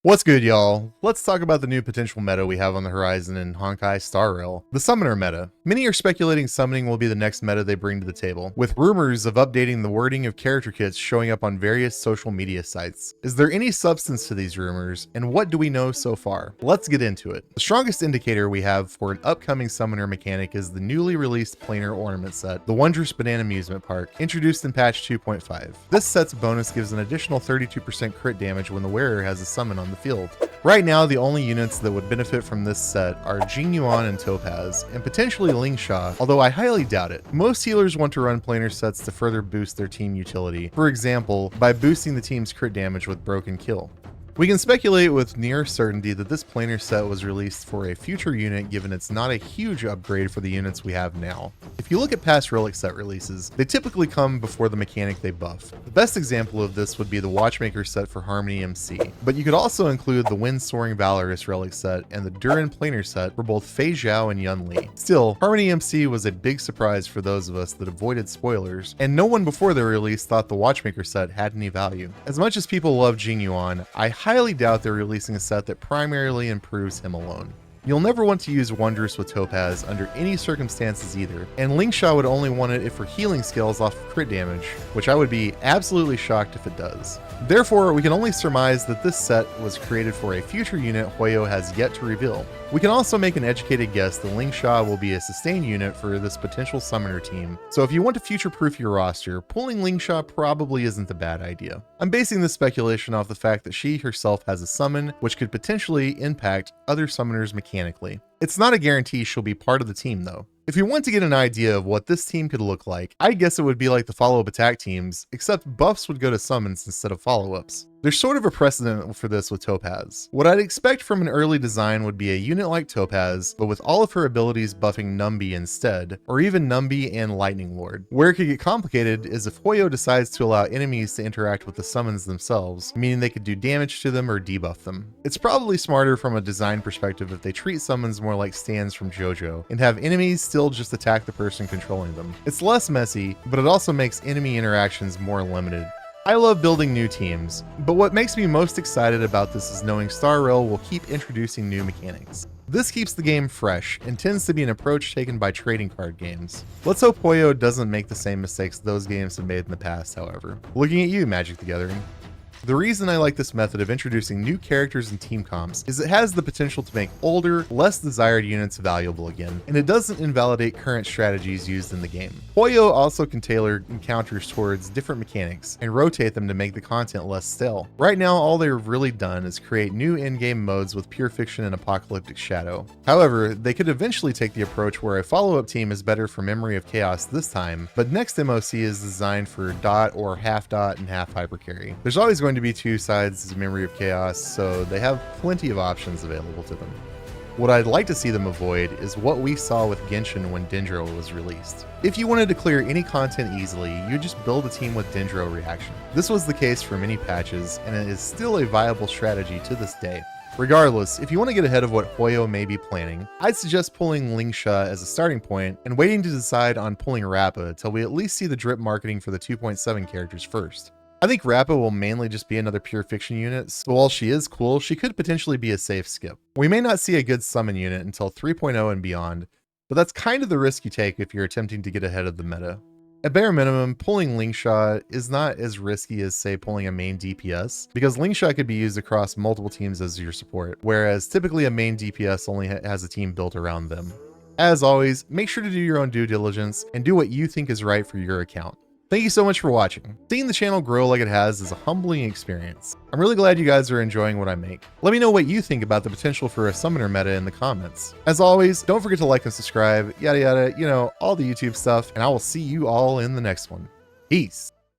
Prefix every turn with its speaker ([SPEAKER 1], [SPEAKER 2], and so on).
[SPEAKER 1] What's good, y'all? Let's talk about the new potential meta we have on the horizon in Honkai Star Rail, the Summoner meta. Many are speculating summoning will be the next meta they bring to the table, with rumors of updating the wording of character kits showing up on various social media sites. Is there any substance to these rumors, and what do we know so far? Let's get into it. The strongest indicator we have for an upcoming summoner mechanic is the newly released planar ornament set, the Wondrous Banana Amusement Park, introduced in patch 2.5. This set's bonus gives an additional 32% crit damage when the wearer has a summon on the field. Right now, the only units that would benefit from this set are Jing Yuan and Topaz, and potentially Lingsha, although I highly doubt it. Most healers want to run planar sets to further boost their team utility, for example, by boosting the team's crit damage with Broken Kill. We can speculate with near certainty that this planar set was released for a future unit, given it's not a huge upgrade for the units we have now. If you look at past relic set releases, they typically come before the mechanic they buff. The best example of this would be the Watchmaker set for Harmony MC, but you could also include the Wind Soaring Valorous relic set and the Durin planar set for both Fei Zhao and Yun Li. Still, Harmony MC was a big surprise for those of us that avoided spoilers, and no one before their release thought the Watchmaker set had any value. As much as people love Jing Yuan, I highly doubt they're releasing a set that primarily improves him alone. You'll never want to use Wondrous with Topaz under any circumstances either, and Lingsha would only want it if her healing scales off of crit damage, which I would be absolutely shocked if it does. Therefore, we can only surmise that this set was created for a future unit Huoyo has yet to reveal. We can also make an educated guess that Lingsha will be a sustained unit for this potential summoner team, so if you want to future-proof your roster, pulling Lingsha probably isn't a bad idea. I'm basing this speculation off the fact that she herself has a summon, which could potentially impact other summoners mechanically. It's not a guarantee she'll be part of the team though. If you want to get an idea of what this team could look like, I guess it would be like the follow-up attack teams, except buffs would go to summons instead of follow-ups. There's sort of a precedent for this with Topaz. What I'd expect from an early design would be a unit like Topaz, but with all of her abilities buffing Numbi instead, or even Numbi and Lightning Lord. Where it could get complicated is if Huoyo decides to allow enemies to interact with the summons themselves, meaning they could do damage to them or debuff them. It's probably smarter from a design perspective if they treat summons more like stands from JoJo, and have enemies still just attack the person controlling them. It's less messy, but it also makes enemy interactions more limited. I love building new teams, but what makes me most excited about this is knowing Star Rail will keep introducing new mechanics. This keeps the game fresh and tends to be an approach taken by trading card games. Let's hope Huoyo doesn't make the same mistakes those games have made in the past, however. Looking at you, Magic the Gathering. The reason I like this method of introducing new characters and team comps is it has the potential to make older, less desired units valuable again, and it doesn't invalidate current strategies used in the game. Huoyo also can tailor encounters towards different mechanics and rotate them to make the content less stale. Right now, all they've really done is create new in-game modes with Pure Fiction and Apocalyptic Shadow. However, they could eventually take the approach where a follow-up team is better for Memory of Chaos this time, but next MOC is designed for dot or half dot and half hypercarry. There's always going to be two sides to Memory of Chaos, so they have plenty of options available to them. What I'd like to see them avoid is what we saw with Genshin when Dendro was released. If you wanted to clear any content easily, you just build a team with Dendro reaction. This was the case for many patches, and it is still a viable strategy to this day. Regardless, if you want to get ahead of what Huoyo may be planning, I'd suggest pulling Lingsha as a starting point and waiting to decide on pulling Rappa till we at least see the drip marketing for the 2.7 characters first. I think Rappa will mainly just be another Pure Fiction unit, so while she is cool, she could potentially be a safe skip. We may not see a good summon unit until 3.0 and beyond, but that's kind of the risk you take if you're attempting to get ahead of the meta. At bare minimum, pulling Lingsha is not as risky as, say, pulling a main DPS, because Lingsha could be used across multiple teams as your support, whereas typically a main DPS only has a team built around them. As always, make sure to do your own due diligence and do what you think is right for your account. Thank you so much for watching. Seeing the channel grow like it has is a humbling experience. I'm really glad you guys are enjoying what I make. Let me know what you think about the potential for a summoner meta in the comments. As always, don't forget to like and subscribe, yada yada, you know, all the YouTube stuff, and I will see you all in the next one. Peace.